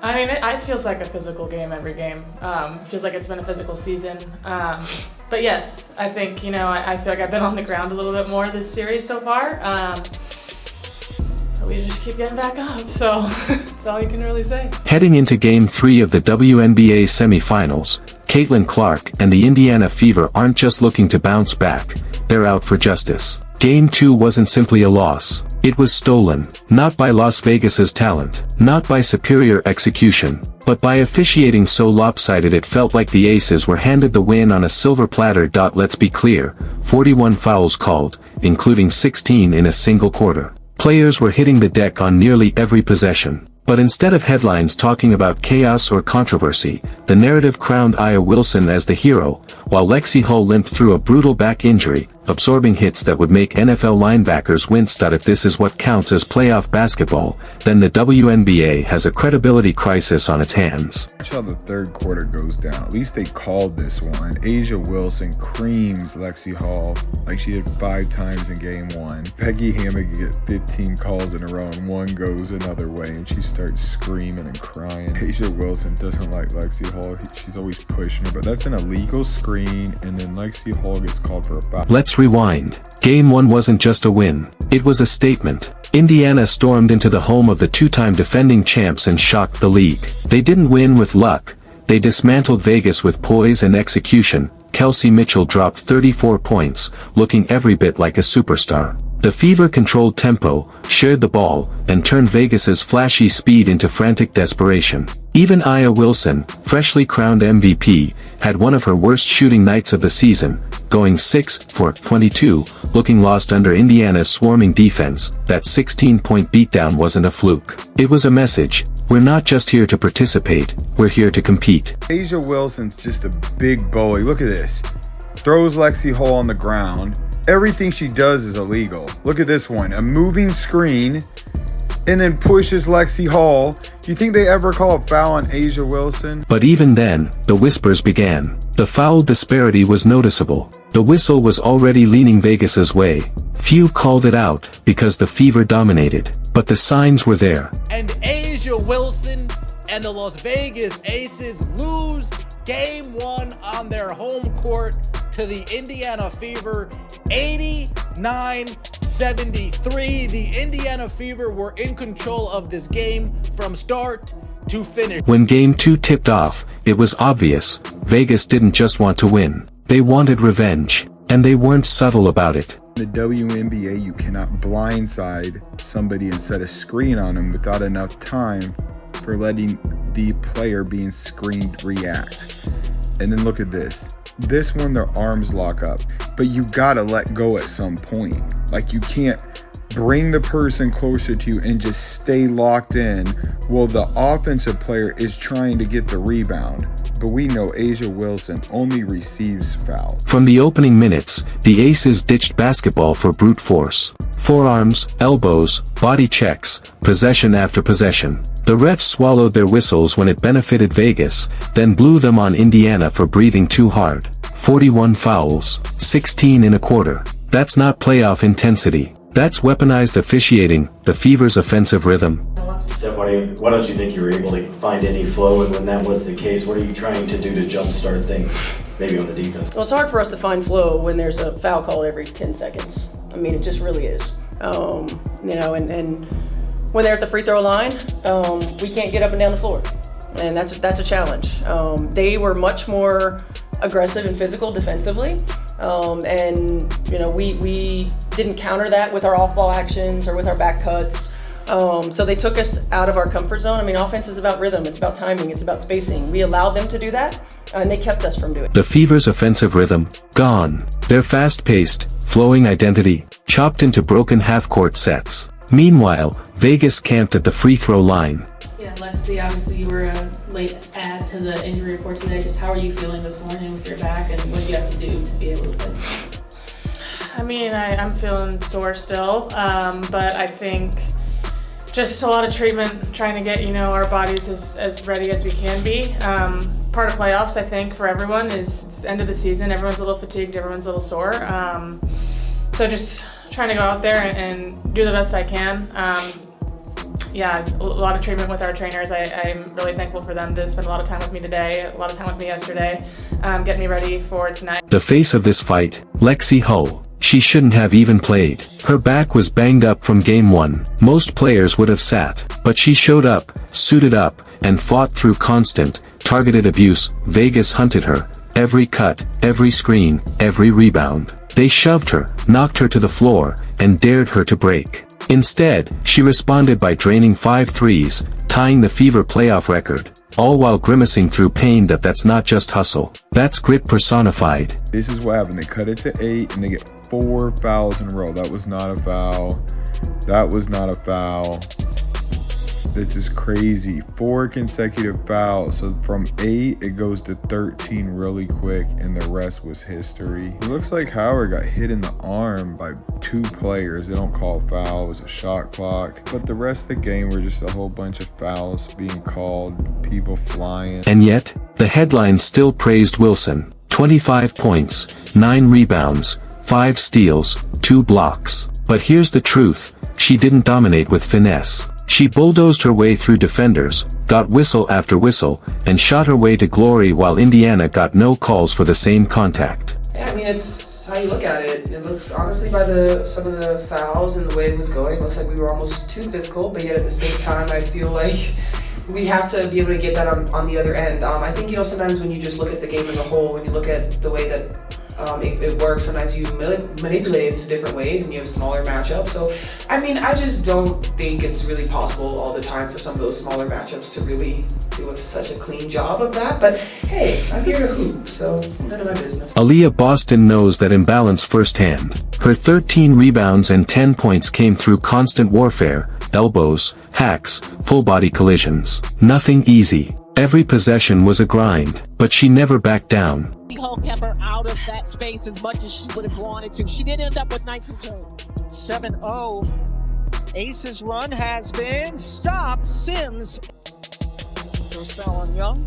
I mean, it feels like a physical game every game. Feels like it's been a physical season. But yes, I think, I feel like I've been on the ground a little bit more this series so far. But we just keep getting back up, so that's all you can really say. Heading into Game 3 of the WNBA semifinals, Caitlin Clark and the Indiana Fever aren't just looking to bounce back, they're out for justice. Game 2 wasn't simply a loss. It was stolen, not by Las Vegas's talent, not by superior execution, but by officiating so lopsided it felt like the Aces were handed the win on a silver platter. Let's be clear, 41 fouls called, including 16 in a single quarter. Players were hitting the deck on nearly every possession. But instead of headlines talking about chaos or controversy, the narrative crowned Aaliyah Wilson as the hero, while Lexie Hull limped through a brutal back injury, absorbing hits that would make NFL linebackers wince. If this is what counts as playoff basketball, then the WNBA has a credibility crisis on its hands. Watch how the third quarter goes down. At least they called this one. Aaliyah Wilson creams Lexie Hull like she did 5 times in game 1. Peggy Hammock get 15 calls in a row and one goes another way and she starts screaming and crying. Aaliyah Wilson doesn't like Lexie Hull. She's always pushing her, but that's an illegal screen, and then Lexie Hull gets called for a foul. Let's rewind. Game 1 wasn't just a win. It was a statement. Indiana stormed into the home of the 2-time defending champs and shocked the league. They didn't win with luck. They dismantled Vegas with poise and execution. Kelsey Mitchell dropped 34 points, looking every bit like a superstar. The Fever controlled tempo, shared the ball, and turned Vegas's flashy speed into frantic desperation. Even Aaliyah Wilson, freshly crowned MVP, had one of her worst shooting nights of the season, going 6 for 22, looking lost under Indiana's swarming defense. That 16-point beatdown wasn't a fluke. It was a message. We're not just here to participate, we're here to compete. Aaliyah Wilson's just a big bully. Look at this. Throws Lexie Hull on the ground. Everything she does is illegal. Look at this one. A moving screen, and then pushes Lexie Hull. Do you think they ever call a foul on Aaliyah Wilson? But even then, the whispers began. The foul disparity was noticeable. The whistle was already leaning Vegas's way. Few called it out, because the Fever dominated. But the signs were there. And Aaliyah Wilson and the Las Vegas Aces lose Game 1 on their home court to the Indiana Fever, 89-73. The Indiana Fever were in control of this game from start to finish. When Game 2 tipped off, it was obvious. Vegas didn't just want to win. They wanted revenge. And they weren't subtle about it. In the WNBA, you cannot blindside somebody and set a screen on them without enough time for letting the player being screened react. And then look at this. This one, their arms lock up, but you gotta let go at some point. Like, you can't bring the person closer to you and just stay locked in while the offensive player is trying to get the rebound. But we know Aaliyah Wilson only receives fouls. From the opening minutes, the Aces ditched basketball for brute force. Forearms, elbows, body checks, possession after possession. The refs swallowed their whistles when it benefited Vegas, then blew them on Indiana for breathing too hard. 41 fouls, 16 in a quarter. That's not playoff intensity. That's weaponized officiating, the Fever's offensive rhythm. Steph, why don't you think you were able to find any flow, and when that was the case, what are you trying to do to jumpstart things, maybe on the defense? Well, it's hard for us to find flow when there's a foul call every 10 seconds. I mean, it just really is. And when they're at the free throw line, we can't get up and down the floor. And that's a challenge. They were much more aggressive and physical defensively. We didn't counter that with our off-ball actions or with our back cuts. So they took us out of our comfort zone. I mean, offense is about rhythm, it's about timing, it's about spacing. We allowed them to do that, and they kept us from doing it. The Fever's offensive rhythm, gone. Their fast-paced, flowing identity, chopped into broken half-court sets. Meanwhile, Vegas camped at the free throw line. Yeah, Lexie, obviously you were a late add to the injury report today. Just how are you feeling this morning with your back, and what do you have to do to be able to play? I mean, I'm feeling sore still, but I think just a lot of treatment, trying to get, our bodies as ready as we can be. Part of playoffs, I think, for everyone is it's the end of the season. Everyone's a little fatigued, everyone's a little sore. So just trying to go out there and do the best I can. yeah, a lot of treatment with our trainers. I'm really thankful for them to spend a lot of time with me today, a lot of time with me yesterday, getting me ready for tonight. The face of this fight, Lexie Hull. She shouldn't have even played. Her back was banged up from game 1. Most players would have sat, but she showed up, suited up, and fought through constant, targeted abuse. Vegas hunted her. Every cut, every screen, every rebound. They shoved her, knocked her to the floor, and dared her to break. Instead, she responded by draining 5 threes, tying the Fever playoff record, all while grimacing through pain. That's not just hustle. That's grit personified. This is what happened. They cut it to 8 and they get 4 fouls in a row. That was not a foul. That was not a foul. This is crazy. 4 consecutive fouls. So from 8, it goes to 13 really quick, and the rest was history. It looks like Howard got hit in the arm by 2 players. They don't call foul. It was a shot clock. But the rest of the game were just a whole bunch of fouls being called, people flying. And yet, the headlines still praised Wilson. 25 points, 9 rebounds, 5 steals, 2 blocks. But here's the truth. She didn't dominate with finesse. She bulldozed her way through defenders, got whistle after whistle, and shot her way to glory while Indiana got no calls for the same contact. Yeah, I mean, it's how you look at it. It looks, honestly, by some of the fouls and the way it was going, it looks like we were almost too physical, but yet at the same time, I feel like we have to be able to get that on the other end. I think, you know, sometimes when you just look at the game as a whole, when you look at the way that it works, sometimes you manipulate it in different ways and you have smaller matchups. So, I mean, I just don't think it's really possible all the time for some of those smaller matchups to really do such a clean job of that. But hey, I'm here to hoop, so none of my business. Aaliyah Boston knows that imbalance firsthand. Her 13 rebounds and 10 points came through constant warfare, elbows, hacks, full-body collisions. Nothing easy. Every possession was a grind, but she never backed down. Hull kept her out of that space as much as she would have wanted to. She did end up with 19 points. 7-0. Ace's run has been stopped. Sims. Rosell on Young.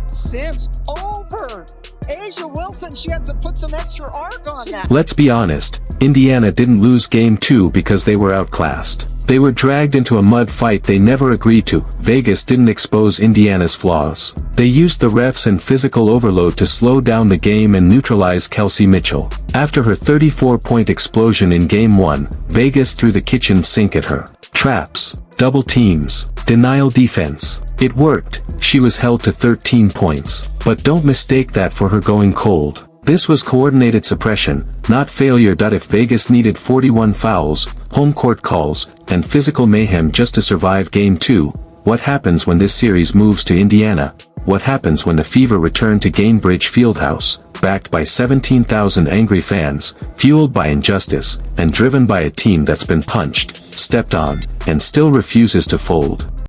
Sims over. Asia Wilson, she had to put some extra arc on that. Let's be honest, Indiana didn't lose game 2 because they were outclassed. They were dragged into a mud fight they never agreed to. Vegas didn't expose Indiana's flaws. They used the refs and physical overload to slow down the game and neutralize Kelsey Mitchell. After her 34-point explosion in game 1, Vegas threw the kitchen sink at her. Traps, double teams, denial defense. It worked. She was held to 13 points. But don't mistake that for her going cold. This was coordinated suppression, not failure. If Vegas needed 41 fouls, home court calls, and physical mayhem just to survive game 2, what happens when this series moves to Indiana? What happens when the Fever return to Gainbridge Fieldhouse, backed by 17,000 angry fans, fueled by injustice, and driven by a team that's been punched, stepped on, and still refuses to fold?